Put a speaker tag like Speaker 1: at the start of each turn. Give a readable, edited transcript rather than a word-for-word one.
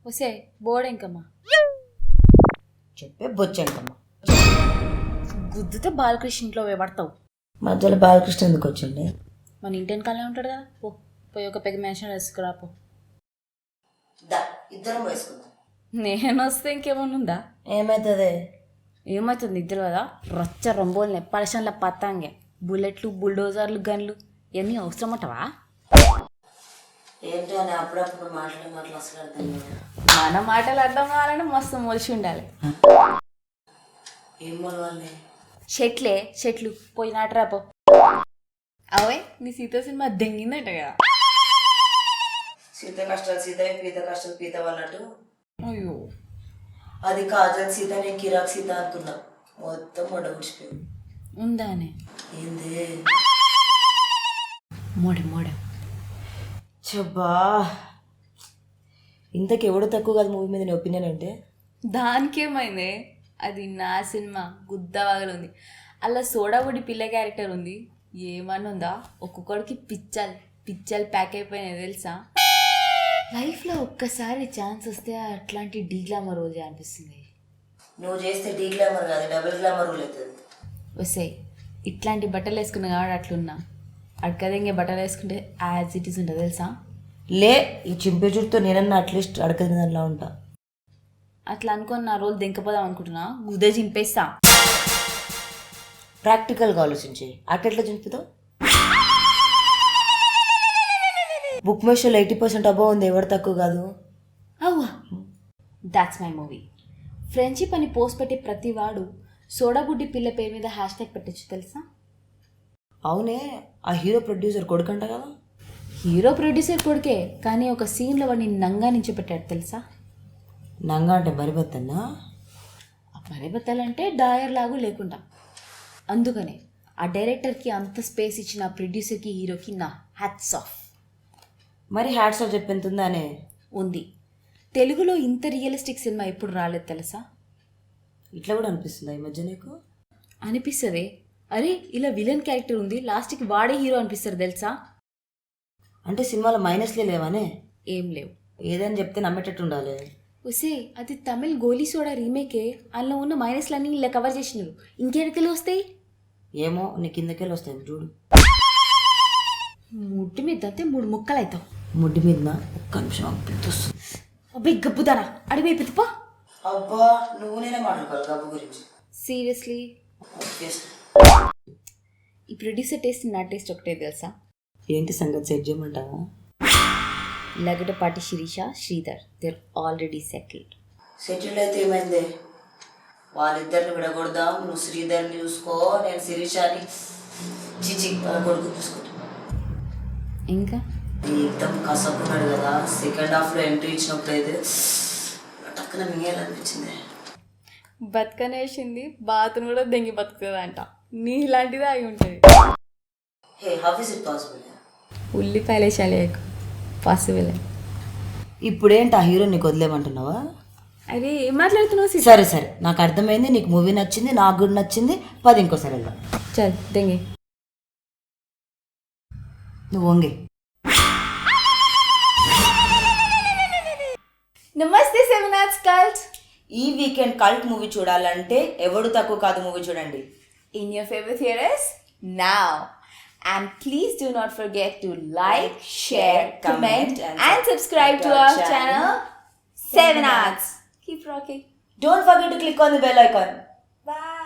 Speaker 1: వసే బోర్డెంకమ్మా
Speaker 2: చెప్పే బొచ్చెంకమ్మ.
Speaker 1: గుద్దుతే బాలకృష్ణ ఇంట్లో పడతావు.
Speaker 2: మధ్యలో బాలకృష్ణ ఎందుకు వచ్చిండే?
Speaker 1: మన ఇంటి కాలే ఉంటాడు కదా, పో పోయి ఒక పెద్ద మెన్షన్ వేసుకురాపో.
Speaker 2: ఇద్దరం వేసుకుందాం.
Speaker 1: నేను వస్తే ఇంకేమన్నా ఉందా?
Speaker 2: ఏమవుతుంది?
Speaker 1: ఏమవుతుంది నిద్ర కదా, రచ్చ రొంబోల్ని పరేషన్ల పత్తాంగే బుల్లెట్లు బుల్డోజర్లు గన్లు ఇవన్నీ అవసరం అంటవా?
Speaker 2: ఏంటో అని అప్పుడప్పుడు మాటలు అసలు అర్థం కాదు.
Speaker 1: మన మాటలు అర్థం కావాలంటే మస్తు మొలిసి ఉండాలి.
Speaker 2: ఏం మొలవాలి?
Speaker 1: చెట్లు పోయినాటరాపో. అవే నీ సీత సినిమా దెంగిందంట కదా.
Speaker 2: సీత కష్టాలు సీత, పీత కష్టాలు పీత వాళ్ళట్టు.
Speaker 1: అయ్యో
Speaker 2: అది కాజల్ సీత, నేను కిరాక్ సీత అనుకున్నా. మొత్తం మొడ గుడిచిపోయింది.
Speaker 1: ఉందానే
Speaker 2: ఏంది
Speaker 1: మోడ
Speaker 2: చెబ్బా. ఇంతకు ఎవడో తక్కువ కాదు మూవీ మీద నీ ఒపీనియన్ అంటే?
Speaker 1: దానికేమైంది, అది నా సినిమా గుద్దవాగలుంది. అలా సోడాబుడి పిల్ల క్యారెక్టర్ ఉంది, ఏమన్నా ఉందా? ఒక్కొక్కడికి పిచ్చలు ప్యాక్ అయిపోయినాయి తెలుసా. లైఫ్లో ఒక్కసారి ఛాన్స్ వస్తే అట్లాంటి డీ గ్లామర్ రోజే అనిపిస్తుంది.
Speaker 2: నువ్వు చేస్తే డీ గ్లామర్ కాదు, డబుల్ గ్లామర్ రూల్ అవుతుంది.
Speaker 1: వస్తాయి ఇట్లాంటి బట్టలు వేసుకున్నా కాబట్టి అట్లున్నా. అడకదింగే బట్టలు వేసుకుంటే యాజ్ ఇట్ ఈస్ ఉంటుంది తెలుసా.
Speaker 2: లే, ఈ చింపే చుట్టూ నేనన్నా అట్లీస్ట్ అడకదిన దానిలా ఉంటా.
Speaker 1: అట్లా అనుకొని నా రోజు దింకపోదాం అనుకుంటున్నా, గుద్దే చింపేస్తా.
Speaker 2: ప్రాక్టికల్గా ఆలోచించి అట్లా చింపుతావు. బుక్ మేషోలో 80% అబౌవ్ ఉంది, ఎవరు తక్కువ కాదు.
Speaker 1: అవ్వా దాట్స్ మై మూవీ. ఫ్రెండ్షిప్ అని పోస్ట్ పెట్టే ప్రతి వాడు సోడాబుడ్డి పిల్ల పేరు మీద హ్యాష్ ట్యాగ్ పెట్టచ్చు తెలుసా.
Speaker 2: అవునే, ఆ హీరో ప్రొడ్యూసర్ కొడుకంట కదా.
Speaker 1: హీరో ప్రొడ్యూసర్ కొడుకే, కానీ ఒక సీన్లో వాడిని నంగా నుంచి పెట్టాడు తెలుసా.
Speaker 2: నంగా అంటే బరిబత్తన్నా?
Speaker 1: మరిబత్తాలంటే డాయర్ లాగు లేకుండా. అందుకనే ఆ డైరెక్టర్కి అంత స్పేస్ ఇచ్చిన ప్రొడ్యూసర్కి హీరోకి నా హ్యాట్స్ ఆఫ్.
Speaker 2: మరి హ్యాట్స్ ఆఫ్ చెప్పెంతుందానే
Speaker 1: ఉంది. తెలుగులో ఇంత రియలిస్టిక్ సినిమా ఎప్పుడు రాలేదు తెలుసా.
Speaker 2: ఇట్లా కూడా అనిపిస్తుందా ఈ మధ్య నీకు?
Speaker 1: అనిపిస్తుంది. అరే ఇలా విలన్ క్యారెక్టర్ ఉంది, లాస్ట్కి వాడే హీరో అనిపిస్తారు తెలుసా.
Speaker 2: అంటే సినిమాలో మైనస్లే లేవానే?
Speaker 1: ఏం లేవు.
Speaker 2: ఏదని చెప్తే నమ్మేటట్టు ఉండాలి.
Speaker 1: వసే అది తమిళ్ గోలీ సోడా రీమేకే, అందులో ఉన్న మైనస్లన్నీ ఇలా కవర్ చేసినారు. ఇంకెడకలు వస్తాయి
Speaker 2: ఏమో, నీ కిందకెళ్ళి వస్తాయి చూడు.
Speaker 1: ముడ్డి మీద అంతే 3 ముక్కలు అవుతావు.
Speaker 2: ముడ్డి మీద ఒక్క నిమిషం వస్తుంది.
Speaker 1: అబ్బాయి గబ్బుదానా అడిగి పితుపా.
Speaker 2: అబ్బా నువ్వు నేనే మాట్లాడుకోవాలి గబ్బు గురించి.
Speaker 1: సీరియస్లీ ఈ ప్రొడ్యూసర్ టేస్ట్ నా టేస్ట్ ఒకటే తెలుసా.
Speaker 2: ఏంటి సంగతి, సెట్ చేయమంటావా?
Speaker 1: Lagadapati Sirisha Sridhar there already settled.
Speaker 2: Settled అయితే ఏమైంది? వాళ్ళిద్దరిని విడగొడదాం. నువ్వు శ్రీధర్ని చూసుకో, నేను శిరీషాని చిచి వాళ్ళ కొడుకు చూసుకుంటా.
Speaker 1: ఇంకా
Speaker 2: ఏకదం కసక్కున్నాడు కదా, సెకండ్ హాఫ్లో ఎంట్రీ ఇచ్చినప్పుడు అయితే టక్కున మింగేయాలనిపించింది.
Speaker 1: బతకనేసింది బాతును కూడా దెంగి బతుకుతుందంట. నీ ఇలాంటిదే అయి ఉంటుంది.
Speaker 2: Hey, how is it possible?
Speaker 1: ఉల్లిపాయలే చలేకు పాసిబుల్.
Speaker 2: ఇప్పుడేంటి ఆ హీరో నీకు వదిలేమంటున్నావా?
Speaker 1: అరే ఏం మాట్లాడుతున్నావు?
Speaker 2: సరే నాకు అర్థమైంది, నీకు మూవీ నచ్చింది, నాకు కూడా నచ్చింది. ఇంకోసారి వెళ్దాం.
Speaker 1: చల్ దెంగి.
Speaker 2: నువ్వు వంగి.
Speaker 1: నమస్తే సెవెనార్స్ కల్ట్.
Speaker 2: ఈ వీకెండ్ కల్ట్ మూవీ చూడాలంటే ఎవడు తక్కువ కాదు మూవీ చూడండి.
Speaker 1: In your favorite theaters now. And please do not forget to like, share, comment and subscribe to our channel 7 Arts. Keep rocking.
Speaker 2: Don't forget to click on the bell icon.
Speaker 1: Bye.